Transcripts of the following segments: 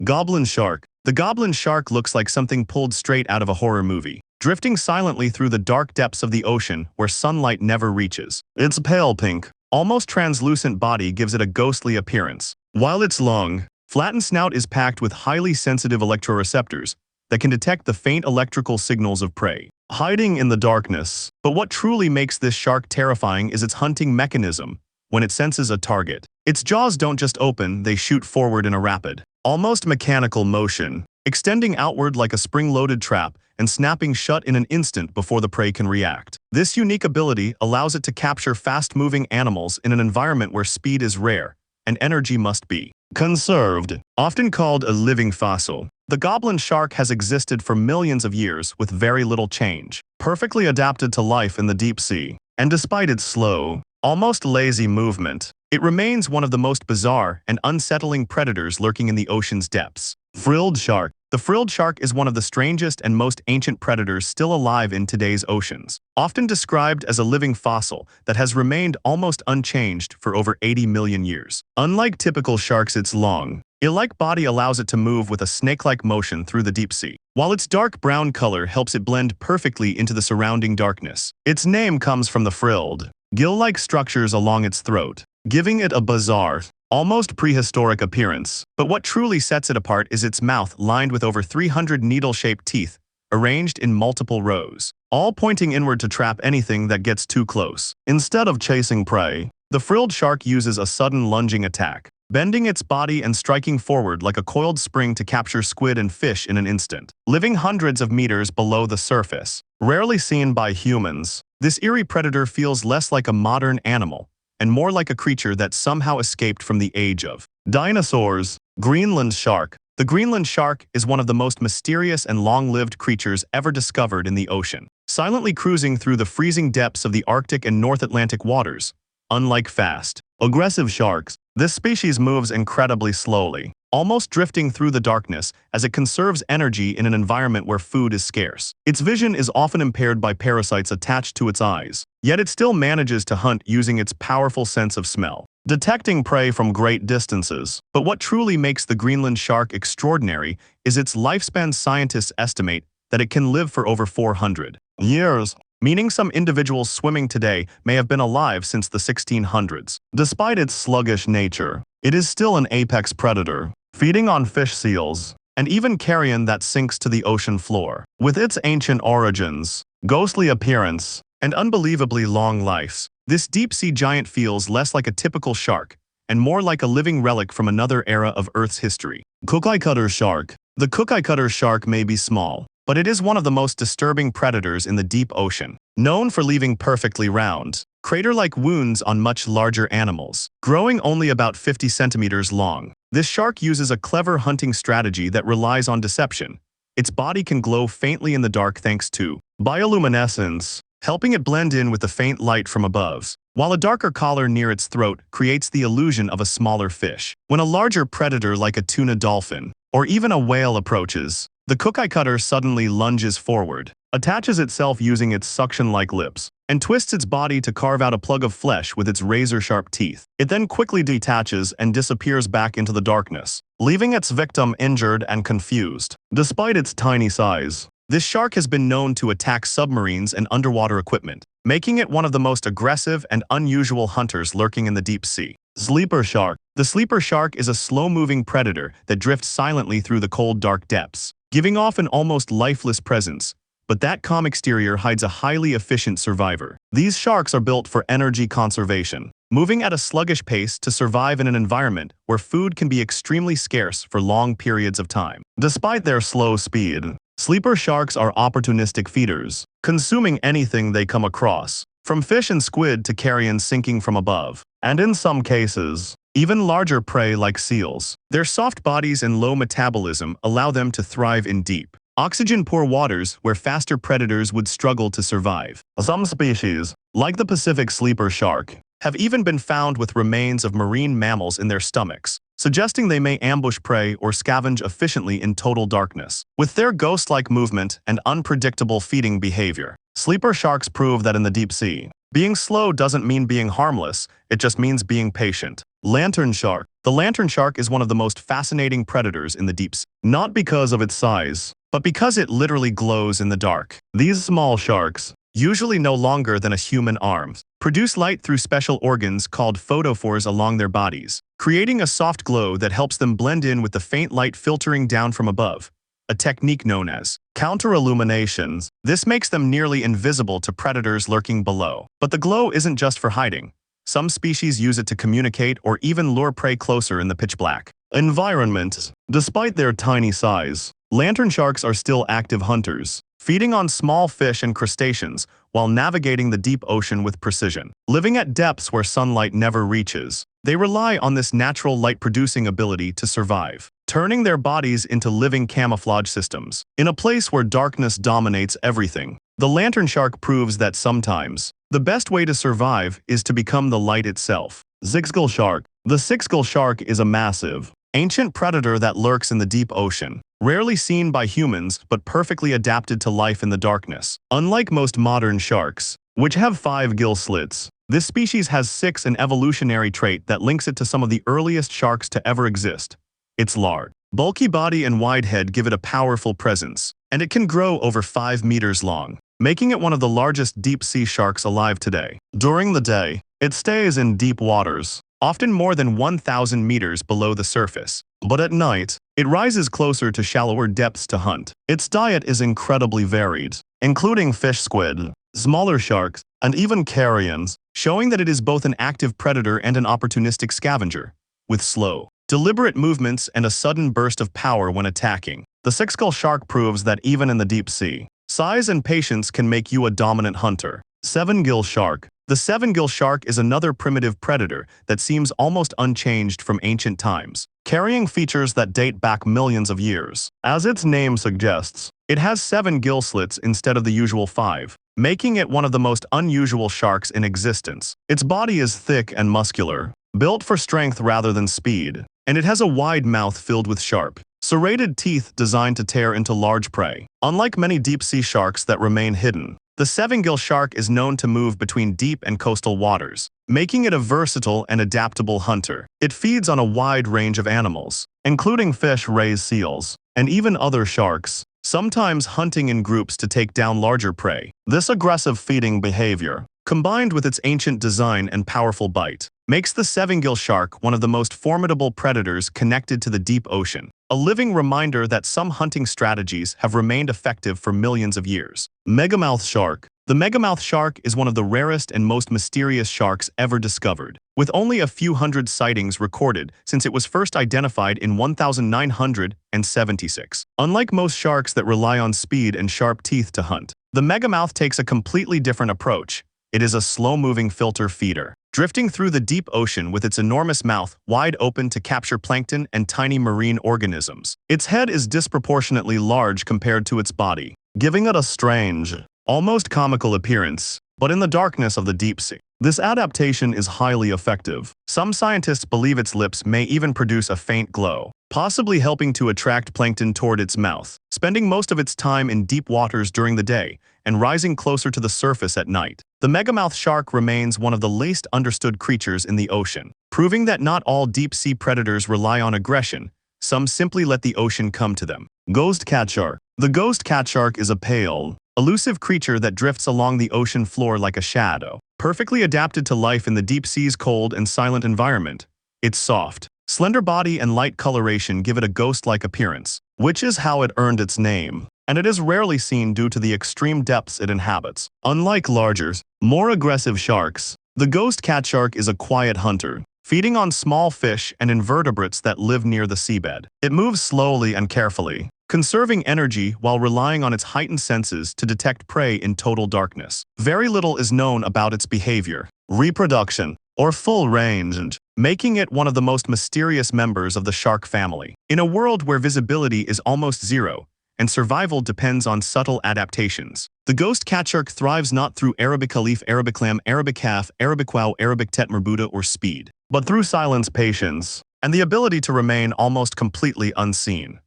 Goblin Shark. The Goblin Shark looks like something pulled straight out of a horror movie, drifting silently through the dark depths of the ocean where sunlight never reaches. Its pale pink, almost translucent body gives it a ghostly appearance, while its long, flattened snout is packed with highly sensitive electroreceptors that can detect the faint electrical signals of prey, hiding in the darkness. But what truly makes this shark terrifying is its hunting mechanism. When it senses a target, its jaws don't just open, they shoot forward in a rapid, almost mechanical motion, extending outward like a spring-loaded trap and snapping shut in an instant before the prey can react. This unique ability allows it to capture fast-moving animals in an environment where speed is rare and energy must be conserved. Often called a living fossil, the Goblin Shark has existed for millions of years with very little change, perfectly adapted to life in the deep sea. And despite its slow, almost lazy movement, it remains one of the most bizarre and unsettling predators lurking in the ocean's depths. Frilled shark. The frilled shark is one of the strangest and most ancient predators still alive in today's oceans, often described as a living fossil that has remained almost unchanged for over 80 million years. Unlike typical sharks, its long, eel-like body allows it to move with a snake-like motion through the deep sea, while its dark brown color helps it blend perfectly into the surrounding darkness. Its name comes from the frilled, gill-like structures along its throat, giving it a bizarre, almost prehistoric appearance. But what truly sets it apart is its mouth lined with over 300 needle-shaped teeth, arranged in multiple rows, all pointing inward to trap anything that gets too close. Instead of chasing prey, the frilled shark uses a sudden lunging attack, bending its body and striking forward like a coiled spring to capture squid and fish in an instant. Living hundreds of meters below the surface, rarely seen by humans, this eerie predator feels less like a modern animal and more like a creature that somehow escaped from the age of dinosaurs. Greenland Shark. The Greenland Shark is one of the most mysterious and long-lived creatures ever discovered in the ocean, silently cruising through the freezing depths of the Arctic and North Atlantic waters. Unlike fast, aggressive sharks, this species moves incredibly slowly, almost drifting through the darkness as it conserves energy in an environment where food is scarce. Its vision is often impaired by parasites attached to its eyes, yet it still manages to hunt using its powerful sense of smell, detecting prey from great distances. But what truly makes the Greenland shark extraordinary is its lifespan. Scientists estimate that it can live for over 400 years, meaning some individuals swimming today may have been alive since the 1600s. Despite its sluggish nature, it is still an apex predator, feeding on fish, seals, and even carrion that sinks to the ocean floor. With its ancient origins, ghostly appearance, and unbelievably long life, this deep-sea giant feels less like a typical shark and more like a living relic from another era of Earth's history. Cookiecutter shark. The cookiecutter shark may be small, but it is one of the most disturbing predators in the deep ocean, known for leaving perfectly round, crater-like wounds on much larger animals, growing only about 50 centimeters long. This shark uses a clever hunting strategy that relies on deception. Its body can glow faintly in the dark thanks to bioluminescence, helping it blend in with the faint light from above, while a darker collar near its throat creates the illusion of a smaller fish. When a larger predator like a tuna dolphin, or even a whale approaches, the cookiecutter suddenly lunges forward, attaches itself using its suction-like lips, and twists its body to carve out a plug of flesh with its razor-sharp teeth. It then quickly detaches and disappears back into the darkness, leaving its victim injured and confused. Despite its tiny size, this shark has been known to attack submarines and underwater equipment, making it one of the most aggressive and unusual hunters lurking in the deep sea. Sleeper shark. The sleeper shark is a slow-moving predator that drifts silently through the cold, dark depths, giving off an almost lifeless presence, but that calm exterior hides a highly efficient survivor. These sharks are built for energy conservation, moving at a sluggish pace to survive in an environment where food can be extremely scarce for long periods of time. Despite their slow speed, sleeper sharks are opportunistic feeders, consuming anything they come across, from fish and squid to carrion sinking from above, and in some cases, even larger prey like seals. Their soft bodies and low metabolism allow them to thrive in deep, oxygen-poor waters where faster predators would struggle to survive. Some species, like the Pacific sleeper shark, have even been found with remains of marine mammals in their stomachs, suggesting they may ambush prey or scavenge efficiently in total darkness. With their ghost-like movement and unpredictable feeding behavior, sleeper sharks prove that in the deep sea, being slow doesn't mean being harmless, it just means being patient. Lantern shark. The lantern shark is one of the most fascinating predators in the deep sea. Not because of its size, but because it literally glows in the dark. These small sharks, usually no longer than a human arm, produce light through special organs called photophores along their bodies, creating a soft glow that helps them blend in with the faint light filtering down from above, a technique known as counter-illuminations. This makes them nearly invisible to predators lurking below. But the glow isn't just for hiding. Some species use it to communicate or even lure prey closer in the pitch-black environment. Despite their tiny size, lantern sharks are still active hunters, feeding on small fish and crustaceans while navigating the deep ocean with precision. Living at depths where sunlight never reaches, they rely on this natural light-producing ability to survive, turning their bodies into living camouflage systems. In a place where darkness dominates everything, the lantern shark proves that sometimes the best way to survive is to become the light itself. Sixgill shark. The sixgill shark is a massive, ancient predator that lurks in the deep ocean, rarely seen by humans but perfectly adapted to life in the darkness. Unlike most modern sharks, which have 5 gill slits, this species has 6, an evolutionary trait that links it to some of the earliest sharks to ever exist. Its large, bulky body and wide head give it a powerful presence, and it can grow over 5 meters long, making it one of the largest deep-sea sharks alive today. During the day, it stays in deep waters, often more than 1,000 meters below the surface. But at night, it rises closer to shallower depths to hunt. Its diet is incredibly varied, including fish, squid, smaller sharks, and even carrions, showing that it is both an active predator and an opportunistic scavenger, with slow, deliberate movements and a sudden burst of power when attacking. The sixgill shark proves that even in the deep sea, size and patience can make you a dominant hunter. Sevengill shark. The sevengill shark is another primitive predator that seems almost unchanged from ancient times, carrying features that date back millions of years. As its name suggests, it has 7 gill slits instead of the usual 5, making it one of the most unusual sharks in existence. Its body is thick and muscular, built for strength rather than speed, and it has a wide mouth filled with sharp, serrated teeth designed to tear into large prey. Unlike many deep-sea sharks that remain hidden, the sevengill shark is known to move between deep and coastal waters, making it a versatile and adaptable hunter. It feeds on a wide range of animals, including fish, rays, seals, and even other sharks, sometimes hunting in groups to take down larger prey. This aggressive feeding behavior, combined with its ancient design and powerful bite, makes the sevengill shark one of the most formidable predators connected to the deep ocean, a living reminder that some hunting strategies have remained effective for millions of years. Megamouth shark. The megamouth shark is one of the rarest and most mysterious sharks ever discovered, with only a few hundred sightings recorded since it was first identified in 1976. Unlike most sharks that rely on speed and sharp teeth to hunt, the megamouth takes a completely different approach. It is a slow-moving filter feeder, drifting through the deep ocean with its enormous mouth wide open to capture plankton and tiny marine organisms. Its head is disproportionately large compared to its body, giving it a strange, almost comical appearance, but in the darkness of the deep sea, this adaptation is highly effective. Some scientists believe its lips may even produce a faint glow, possibly helping to attract plankton toward its mouth. Spending most of its time in deep waters during the day and rising closer to the surface at night, the megamouth shark remains one of the least understood creatures in the ocean, proving that not all deep-sea predators rely on aggression. Some simply let the ocean come to them. Ghost cat shark. The ghost cat shark is a pale, elusive creature that drifts along the ocean floor like a shadow, perfectly adapted to life in the deep sea's cold and silent environment. Its soft, slender body and light coloration give it a ghost-like appearance, which is how it earned its name, and it is rarely seen due to the extreme depths it inhabits. Unlike larger, more aggressive sharks, the ghost cat shark is a quiet hunter, feeding on small fish and invertebrates that live near the seabed. It moves slowly and carefully, conserving energy while relying on its heightened senses to detect prey in total darkness. Very little is known about its behavior, reproduction, or full range, making it one of the most mysterious members of the shark family. In a world where visibility is almost zero, and survival depends on subtle adaptations, the ghost cat shark thrives not through Arabic alif, Arabic lam, Arabic half, Arabic wow, Arabic tet merbuda, or speed, but through silence, patience, and the ability to remain almost completely unseen.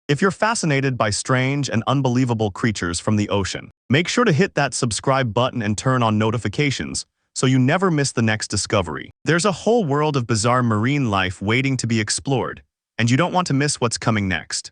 If you're fascinated by strange and unbelievable creatures from the ocean, make sure to hit that subscribe button and turn on notifications so you never miss the next discovery. There's a whole world of bizarre marine life waiting to be explored, and you don't want to miss what's coming next.